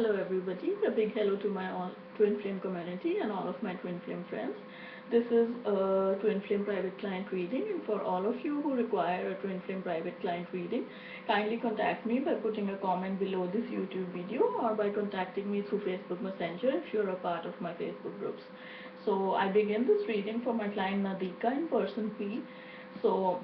Hello everybody, a big hello to my all Twin Flame community and all of my Twin Flame friends. This is a Twin Flame private client reading, and for all of you who require a Twin Flame private client reading, kindly contact me by putting a comment below this YouTube video or by contacting me through Facebook Messenger if you're a part of my Facebook groups. So I begin this reading for my client Nadika in person P. So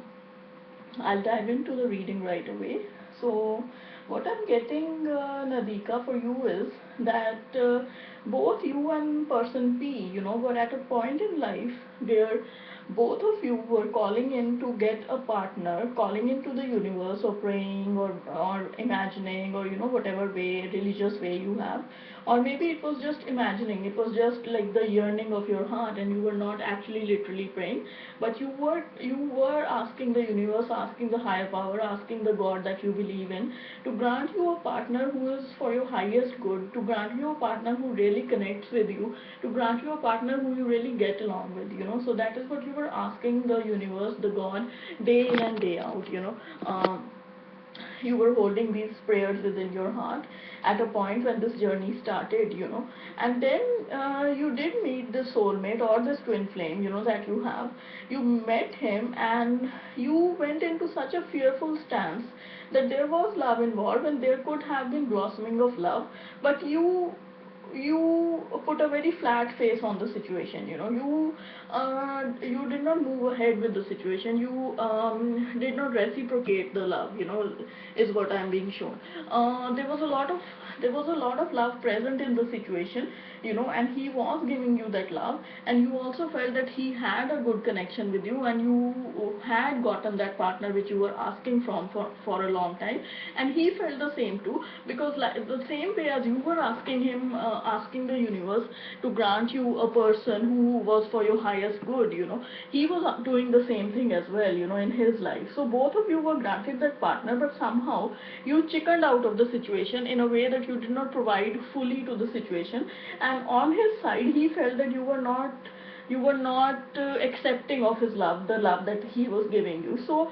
I'll dive into the reading right away. So, what I'm getting, Nadika, for you is that both you and person P, were at a point in life where both of you were calling in to get a partner, calling into the universe, or praying, or imagining, or whatever way, religious way you have, or maybe it was just imagining, it was just like the yearning of your heart, and you were not actually literally praying, but you were asking the universe, asking the higher power, asking the God that you believe in to grant you a partner who is for your highest good, to grant you a partner who really connects with you, to grant you a partner who you really get along with. So that is what you were asking the universe, the God, day in and day out. You were holding these prayers within your heart at a point when this journey started. And then you did meet the soulmate or this twin flame, that you have. You met him and you went into such a fearful stance that there was love involved and there could have been blossoming of love, but you put a very flat face on the situation. You did not move ahead with the situation. You did not reciprocate the love, is what I'm being shown. There was a lot of love present in the situation, and he was giving you that love, and you also felt that he had a good connection with you, and you had gotten that partner which you were asking from for a long time, and he felt the same too, because like the same way as you were asking him, asking the universe to grant you a person who was for your highest good, he was doing the same thing as well, in his life. So both of you were granted that partner, but somehow you chickened out of the situation in a way that you did not provide fully to the situation, and on his side he felt that you were not accepting of his love, the love that he was giving you. So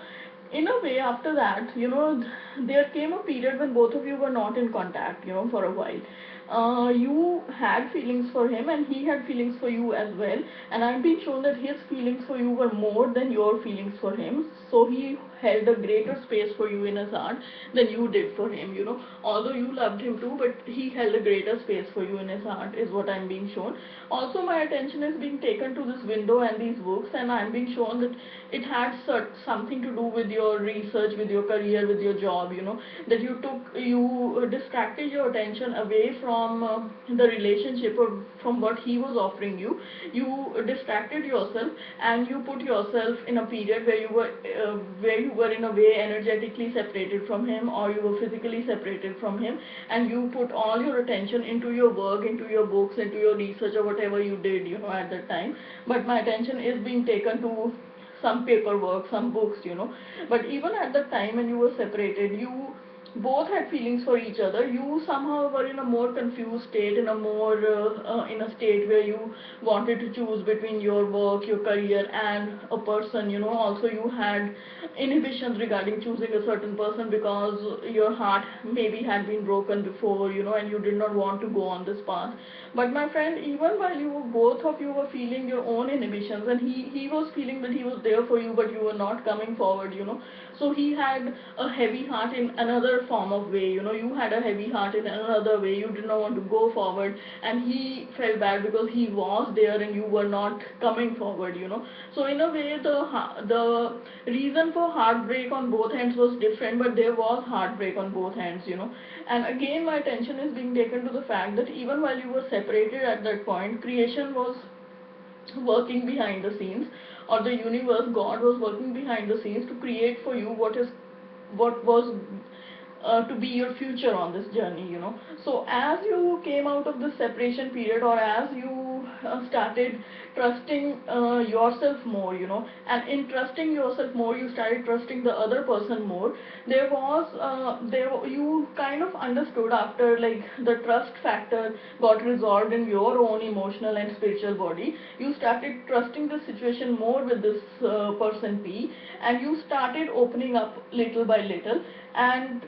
in a way, after that, there came a period when both of you were not in contact, for a while. You had feelings for him and he had feelings for you as well, and I've been shown that his feelings for you were more than your feelings for him, so he held a greater space for you in his heart than you did for him. Although you loved him too, but he held a greater space for you in his heart, is what I'm being shown. Also, my attention is being taken to this window and these books, and I'm being shown that it had something to do with your research, with your career, with your job, that you distracted your attention away from the relationship or from what he was offering you. You distracted yourself and you put yourself in a period where you were in a way energetically separated from him, or you were physically separated from him, and you put all your attention into your work, into your books, into your research, or whatever you did, at that time. But my attention is being taken to some paperwork, some books. But even at the time when you were separated, you both had feelings for each other. You somehow were in a more confused state, in a state where you wanted to choose between your work, your career, and a person. Also, you had inhibitions regarding choosing a certain person because your heart maybe had been broken before, and you did not want to go on this path. But my friend, even while both of you were feeling your own inhibitions, and he was feeling that he was there for you, but you were not coming forward. So he had a heavy heart in another form of way. You had a heavy heart in another way. You did not want to go forward, and he felt bad because he was there and you were not coming forward. So in a way, the reason for heartbreak on both ends was different, but there was heartbreak on both ends. And again, my attention is being taken to the fact that even while you were separated at that point, creation was working behind the scenes, or the universe, God was working behind the scenes to create for you what was to be your future on this journey. So as you came out of the separation period, or as you started trusting yourself more, and in trusting yourself more, you started trusting the other person more. You kind of understood, after like the trust factor got resolved in your own emotional and spiritual body, you started trusting the situation more with this person P, and you started opening up little by little. And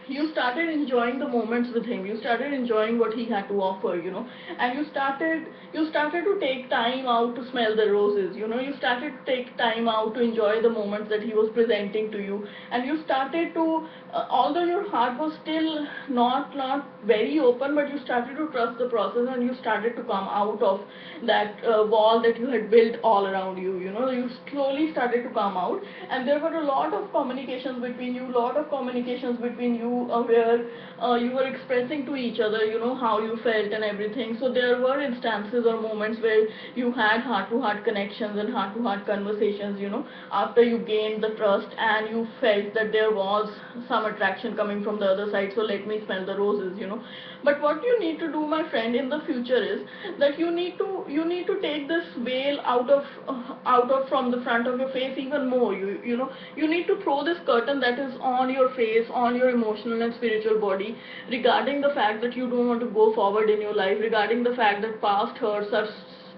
you started enjoying the moments with him, you started enjoying what he had to offer, and you started to take time out to smell the roses, you started to take time out to enjoy the moments that he was presenting to you. And you started to, although your heart was still not very open, but you started to trust the process, and you started to come out of that wall that you had built all around you. You slowly started to come out, and there were a lot of communications between you, where you were expressing to each other, how you felt and everything. So there were instances or moments where you had heart to heart connections and heart to heart conversations, after you gained the trust and you felt that there was some attraction coming from the other side. So let me smell the roses. But what you need to do, my friend, in the future is that you need to take this veil out of from the front of your face even more. You need to throw this curtain that is on your face, on your emotional and spiritual body, regarding the fact that you don't want to go forward in your life, regarding the fact that past hurts are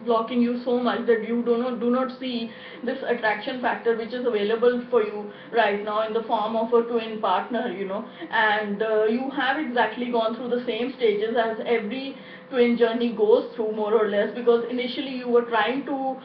blocking you so much that you do not see this attraction factor which is available for you right now in the form of a twin partner. And you have exactly gone through the same stages as every twin journey goes through, more or less, because initially you were trying to,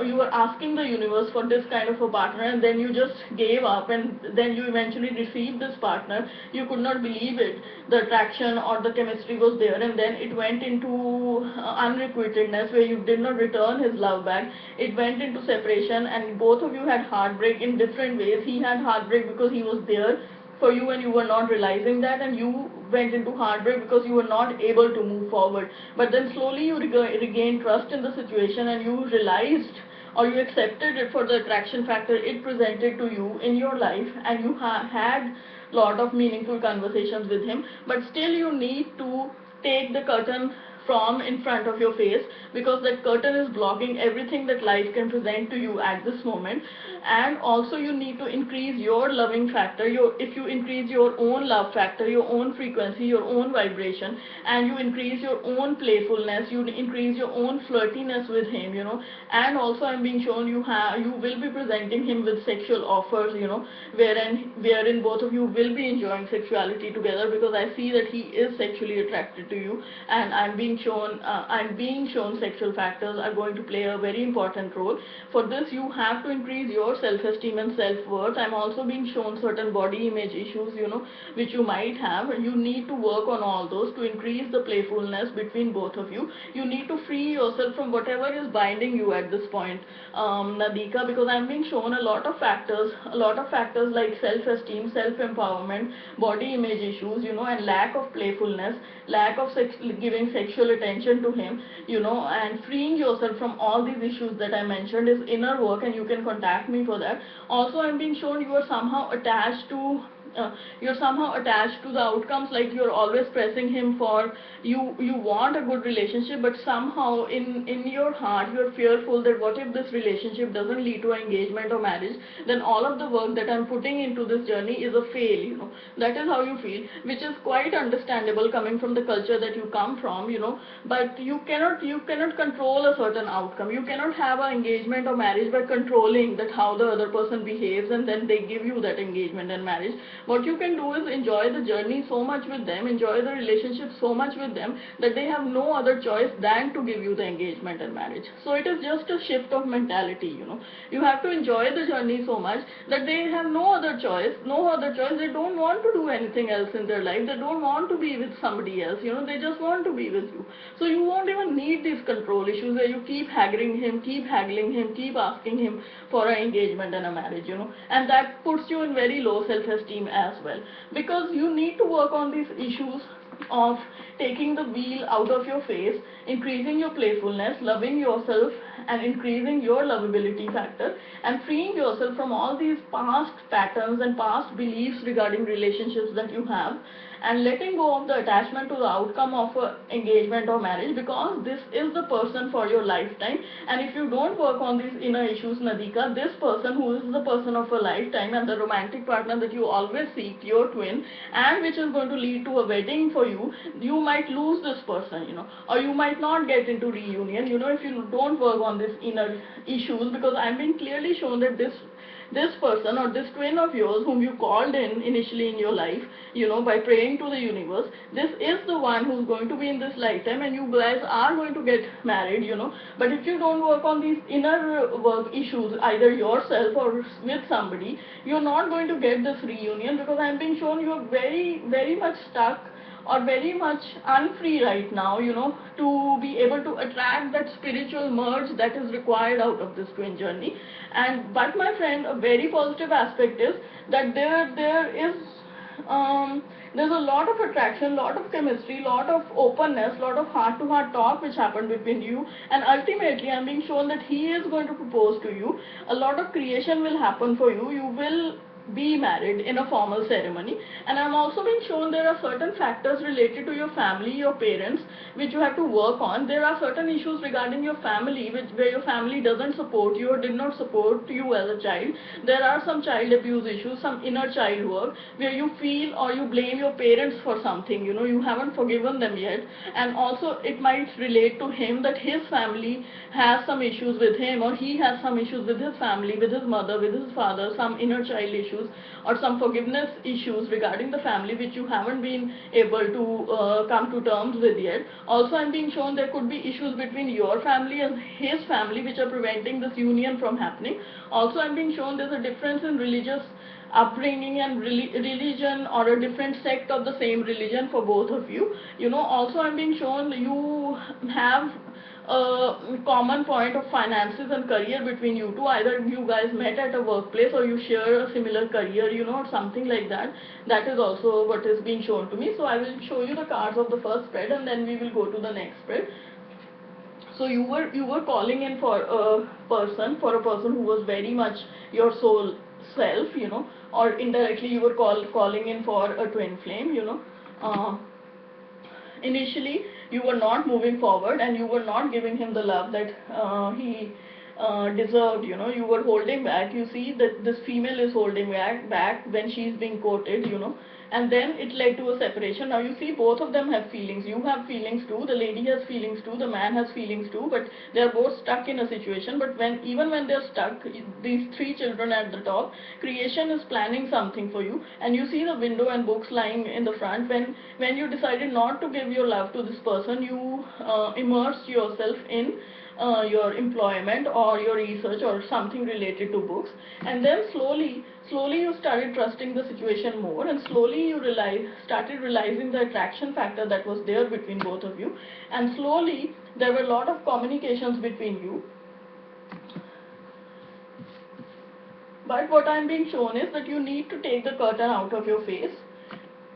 you were asking the universe for this kind of a partner, and then you just gave up, and then you eventually received this partner. You could not believe it, the attraction or the chemistry was there, and then it went into unrequitedness, where you did not return his love back. It went into separation, and both of you had heartbreak in different ways. He had heartbreak because he was there for you and you were not realizing that, and you went into heartbreak because you were not able to move forward. But then slowly you regained trust in the situation, and you realized, or you accepted it for the attraction factor it presented to you in your life, and you had lot of meaningful conversations with him. But still you need to take the curtain from in front of your face, because that curtain is blocking everything that life can present to you at this moment. And also you need to increase your loving factor. If you increase your own love factor, your own frequency, your own vibration, and you increase your own playfulness, you increase your own flirtiness with him, and also I'm being shown you will be presenting him with sexual offers, wherein both of you will be enjoying sexuality together, because I see that he is sexually attracted to you. And I'm being shown sexual factors are going to play a very important role. For this, you have to increase your self-esteem and self-worth. I'm also being shown certain body image issues, which you might have. You need to work on all those to increase the playfulness between both of you. You need to free yourself from whatever is binding you at this point, Nadika, because I'm being shown a lot of factors like self-esteem, self-empowerment, body image issues, and lack of playfulness, lack of giving sexual attention to him, and freeing yourself from all these issues that I mentioned is inner work, and you can contact me for that. Also, I'm being shown you're somehow attached to the outcomes, like you're always pressing him for, you want a good relationship, but somehow in your heart you're fearful that what if this relationship doesn't lead to an engagement or marriage, then all of the work that I'm putting into this journey is a fail. That is how you feel, which is quite understandable coming from the culture that you come from. But you cannot control a certain outcome. You cannot have an engagement or marriage by controlling that how the other person behaves and then they give you that engagement and marriage. What you can do is enjoy the journey so much with them, enjoy the relationship so much with them, that they have no other choice than to give you the engagement and marriage. So it is just a shift of mentality. You have to enjoy the journey so much that they have no other choice. They don't want to do anything else in their life. They don't want to be with somebody else. They just want to be with you. So you won't even need these control issues where you keep haggling him, keep asking him for an engagement and a marriage. And that puts you in very low self-esteem as well, because you need to work on these issues of taking the wheel out of your face, increasing your playfulness, loving yourself, and increasing your lovability factor, and freeing yourself from all these past patterns and past beliefs regarding relationships that you have, and letting go of the attachment to the outcome of engagement or marriage, because this is the person for your lifetime. And if you don't work on these inner issues, Nadika, this person who is the person of a lifetime and the romantic partner that you always seek, your twin, and which is going to lead to a wedding for you, you might lose this person, or you might not get into reunion, if you don't work on these inner issues, because I'm being clearly shown that this person or this twin of yours whom you called in initially in your life, by praying to the universe, this is the one who's going to be in this lifetime, and you guys are going to get married. But if you don't work on these inner work issues, either yourself or with somebody, you're not going to get this reunion, because I'm being shown you're very, very much stuck or very much unfree right now, to be able to attract that spiritual merge that is required out of this twin journey. But my friend, a very positive aspect is that there's a lot of attraction, lot of chemistry, lot of openness, lot of heart-to-heart talk which happened between you, and ultimately I'm being shown that he is going to propose to you. A lot of creation will happen for you. You will be married in a formal ceremony. And I'm also being shown there are certain factors related to your family, your parents, which you have to work on. There are certain issues regarding your family where your family doesn't support you or did not support you as a child. There are some child abuse issues, some inner child work where you feel or you blame your parents for something, you haven't forgiven them yet. And also it might relate to him that his family has some issues with him, or he has some issues with his family, with his mother, with his father, some inner child issues, or some forgiveness issues regarding the family which you haven't been able to come to terms with yet. Also, I'm being shown there could be issues between your family and his family which are preventing this union from happening. Also, I'm being shown there's a difference in religious upbringing and religion, or a different sect of the same religion for both of you. Also I'm being shown you have a common point of finances and career between you two. Either you guys met at a workplace or you share a similar career, or something like that. That is also what is being shown to me. So I will show you the cards of the first spread, and then we will go to the next spread. So you were calling in for a person who was very much your soul self, or indirectly you were calling in for a twin flame. Initially you were not moving forward, and you were not giving him the love that he deserved. You were holding back. You see that this female is holding back when she's being courted, and then it led to a separation. Now you see both of them have feelings. You have feelings too, the lady has feelings too, the man has feelings too, but they are both stuck in a situation. But even when they're stuck, these three children at the top, creation is planning something for you. And you see the window and books lying in the front. When you decided not to give your love to this person, you immersed yourself in your employment or your research or something related to books, and then slowly you started trusting the situation more, and slowly you started realizing the attraction factor that was there between both of you, and slowly there were a lot of communications between you. But what I'm being shown is that you need to take the curtain out of your face.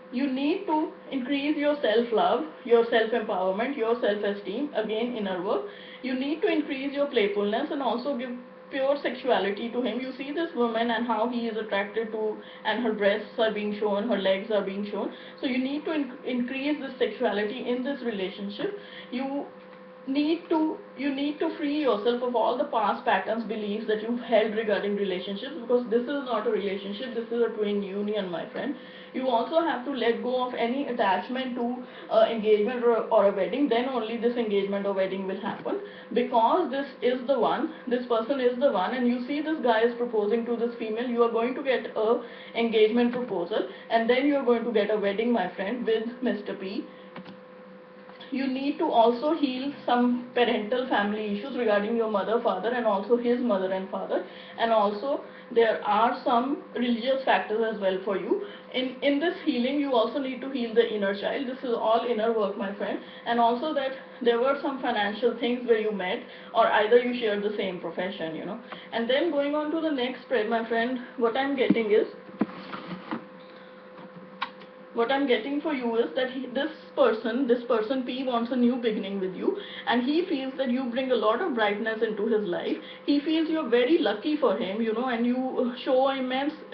You need to increase your self-love, your self-empowerment, your self-esteem, again inner work. You need to increase your playfulness and also give pure sexuality to him. You see this woman and how he is attracted to, and her breasts are being shown, her legs are being shown. So you need to increase this sexuality in this relationship. You need to free yourself of all the past patterns, beliefs that you've held regarding relationships, because this is not a relationship, this is a twin union, my friend. You also have to let go of any attachment to engagement or a wedding. Then only this engagement or wedding will happen, because this person is the one. And you see this guy is proposing to this female. You are going to get a engagement proposal, and then you are going to get a wedding, my friend, with Mr. P. You need to also heal some parental family issues regarding your mother, father, and also his mother and father. And also there are some religious factors as well for you. In this healing, you also need to heal the inner child. This is all inner work, my friend. And also that there were some financial things where you met, or either you shared the same profession, And then going on to the next spread, my friend, what I'm getting for you is that this person P wants a new beginning with you, and he feels that you bring a lot of brightness into his life. He feels you're very lucky for him, and you show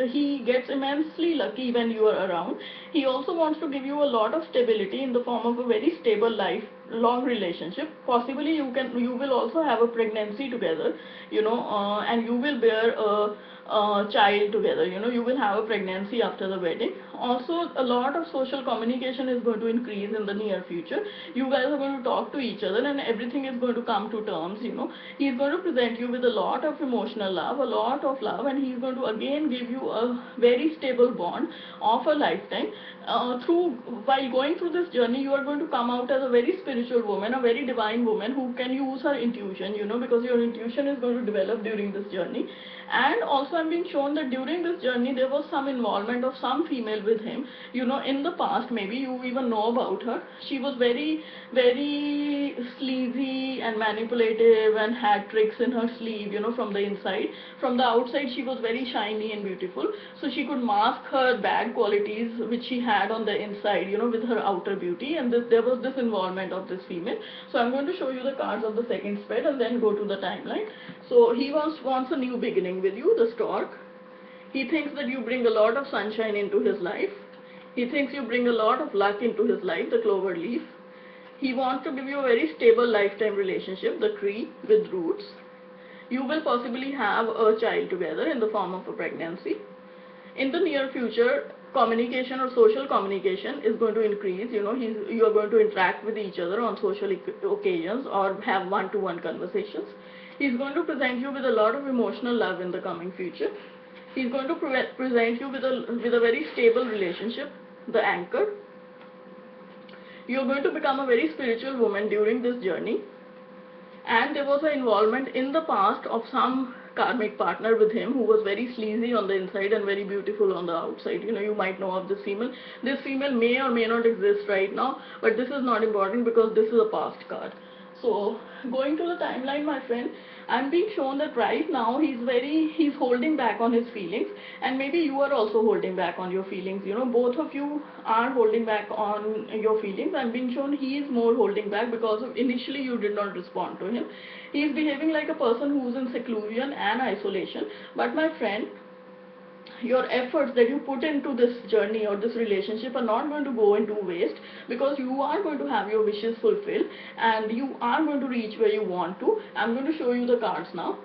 he gets immensely lucky when you are around. He also wants to give you a lot of stability in the form of a very stable life long relationship. Possibly you will also have a pregnancy together, and you will bear a child together. You will have a pregnancy after the wedding. Also, a lot of social communication is going to increase in the near future. You guys are going to talk to each other, and everything is going to come to terms. He's going to present you with a lot of emotional love, a lot of love, and he's going to again give you a very stable bond of a lifetime. Through While going through this journey, you are going to come out as a very spiritual woman, a very divine woman who can use her intuition, because your intuition is going to develop during this journey. And also, I'm being shown that during this journey there was some involvement of some female with him. In the past, maybe you even know about her. She was very, very sleazy and manipulative and had tricks in her sleeve, from the inside. From the outside, she was very shiny and beautiful, so she could mask her bad qualities which she had on the inside, with her outer beauty. And there was this involvement of this female. So I'm going to show you the cards of the second spread and then go to the timeline. So he wants a new beginning with you, the stork. He thinks that you bring a lot of sunshine into his life. He thinks you bring a lot of luck into his life, the clover leaf. He wants to give you a very stable lifetime relationship, the tree with roots. You will possibly have a child together in the form of a pregnancy. In the near future, communication or social communication is going to increase. You are going to interact with each other on social occasions or have one-to-one conversations. He's going to present you with a lot of emotional love in the coming future. He's going to present you with a very stable relationship, the anchor. You're going to become a very spiritual woman during this journey. And there was an involvement in the past of some karmic partner with him who was very sleazy on the inside and very beautiful on the outside. You might know of this female. This female may or may not exist right now, but this is not important because this is a past card. So going to the timeline, my friend, I'm being shown that right now he's holding back on his feelings, and maybe you are also holding back on your feelings. Both of you are holding back on your feelings. I'm being shown he is more holding back because initially you did not respond to him. He is behaving like a person who's in seclusion and isolation. But my friend, your efforts that you put into this journey or this relationship are not going to go into waste, because you are going to have your wishes fulfilled and you are going to reach where you want to. I'm going to show you the cards now.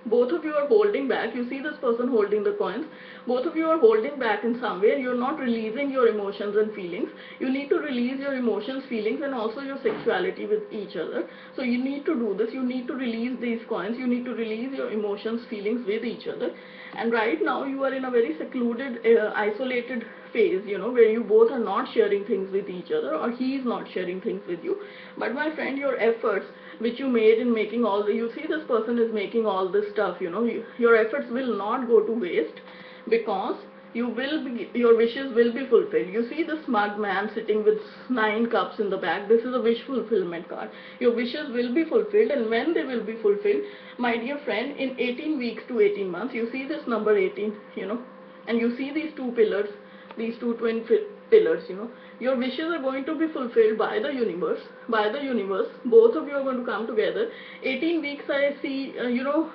Both of you are holding back. You see this person holding the coins. Both of you are holding back in some way. You're not releasing your emotions and feelings. You need to release your emotions, feelings, and also your sexuality with each other. So you need to do this. You need to release these coins. You need to release your emotions, feelings with each other. And right now you are in a very secluded, isolated phase, where you both are not sharing things with each other, or he is not sharing things with you. But my friend, your efforts which you made in making you see this person is making all this stuff, your efforts will not go to waste, because your wishes will be fulfilled. You see the smug man sitting with 9 cups in the back. This is a wish fulfillment card. Your wishes will be fulfilled, and when they will be fulfilled, my dear friend, in 18 weeks to 18 months, you see this number 18, and you see these two pillars, these two twin pillars, your wishes are going to be fulfilled by the universe. Both of you are going to come together. 18 weeks I see,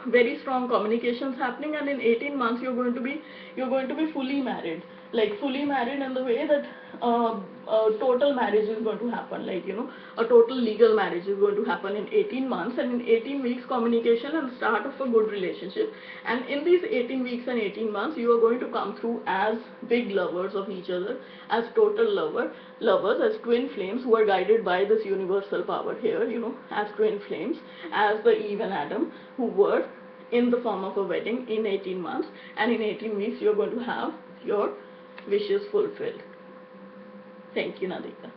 very strong communications happening, and in 18 months you're going to be fully married. Like fully married in the way that total marriage is going to happen, a total legal marriage is going to happen in 18 months, and in 18 weeks communication and start of a good relationship. And in these 18 weeks and 18 months, you are going to come through as big lovers of each other, as total lovers, as twin flames who are guided by this universal power here, as twin flames, as the Eve and Adam, who were in the form of a wedding in 18 months, and in 18 weeks you're going to have your wishes fulfilled. Thank you, Nadika.